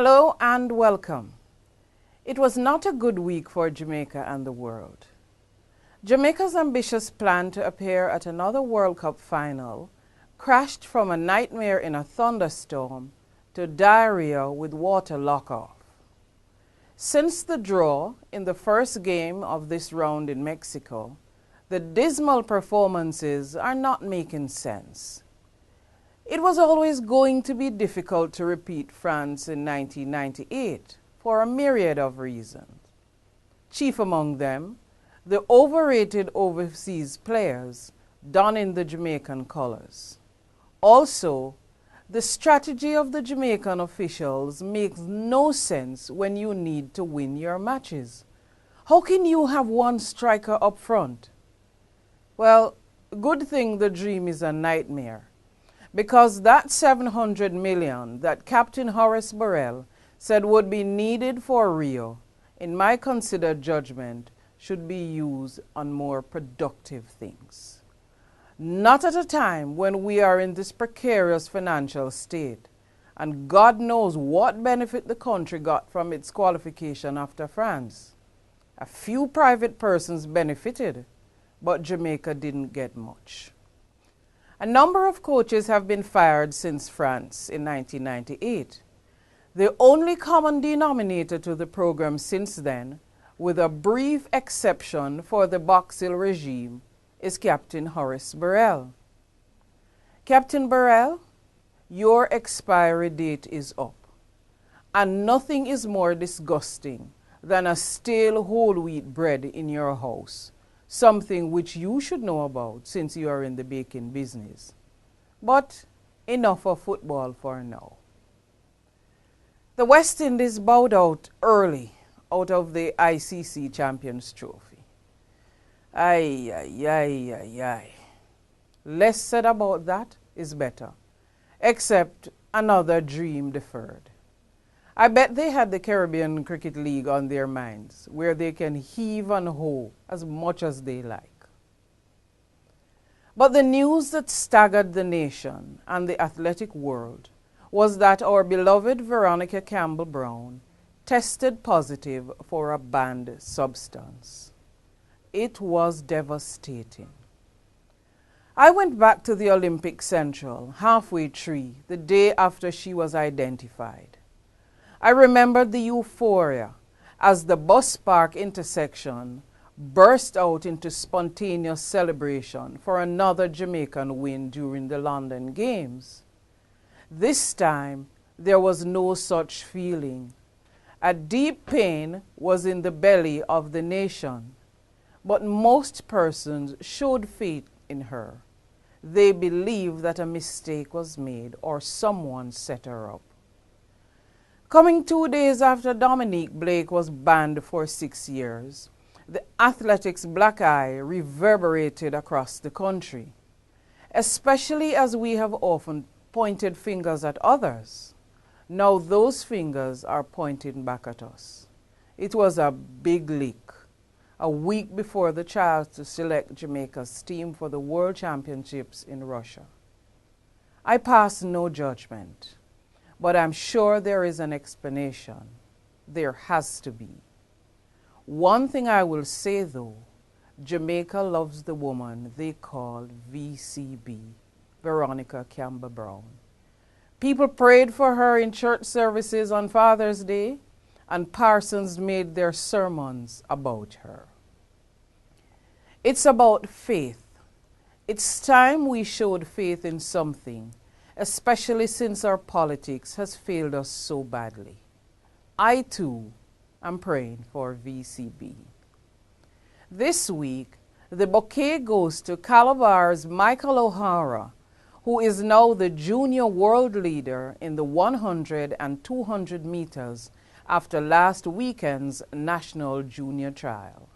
Hello and welcome. It was not a good week for Jamaica and the world. Jamaica's ambitious plan to appear at another World Cup final crashed from a nightmare in a thunderstorm to diarrhea with water lock-off. Since the draw in the first game of this round in Mexico, the dismal performances are not making sense. It was always going to be difficult to repeat France in 1998 for a myriad of reasons. Chief among them, the overrated overseas players donning the Jamaican colors. Also, the strategy of the Jamaican officials makes no sense when you need to win your matches. How can you have one striker up front? Well, good thing the dream is a nightmare, because that 700 million that Captain Horace Burrell said would be needed for Rio, in my considered judgment, should be used on more productive things. Not at a time when we are in this precarious financial state, and God knows what benefit the country got from its qualification after France. A few private persons benefited, but Jamaica didn't get much. A number of coaches have been fired since France in 1998. The only common denominator to the program since then, with a brief exception for the Box Hill regime, is Captain Horace Burrell. Captain Burrell, your expiry date is up, and nothing is more disgusting than a stale whole wheat bread in your house, something which you should know about since you are in the baking business. But enough of football for now. The West Indies bowed out early out of the ICC Champions Trophy. Ay, ay, ay, ay, ay. Less said about that is better, except another dream deferred. I bet they had the Caribbean Cricket League on their minds, where they can heave and hoe as much as they like. But the news that staggered the nation and the athletic world was that our beloved Veronica Campbell-Brown tested positive for a banned substance. It was devastating. I went back to the Olympic Central halfway through the day after she was identified. I remembered the euphoria as the bus park intersection burst out into spontaneous celebration for another Jamaican win during the London Games. This time, there was no such feeling. A deep pain was in the belly of the nation, but most persons showed faith in her. They believed that a mistake was made or someone set her up. Coming 2 days after Dominique Blake was banned for 6 years, the athletics black eye reverberated across the country, especially as we have often pointed fingers at others. Now those fingers are pointing back at us. It was a big leak, a week before the trials to select Jamaica's team for the World Championships in Russia. I pass no judgment, but I'm sure there is an explanation. There has to be. One thing I will say though, Jamaica loves the woman they call VCB, Veronica Campbell-Brown. People prayed for her in church services on Father's Day, and parsons made their sermons about her. It's about faith. It's time we showed faith in something, especially since our politics has failed us so badly. I too am praying for VCB. This week, the bouquet goes to Calabar's Michael O'Hara, who is now the junior world leader in the 100 and 200 meters after last weekend's national junior trial.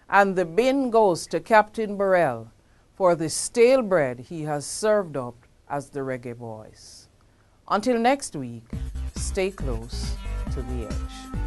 And the bin goes to Captain Burrell for the stale bread he has served up as the Reggae Boyz. Until next week, stay close to the edge.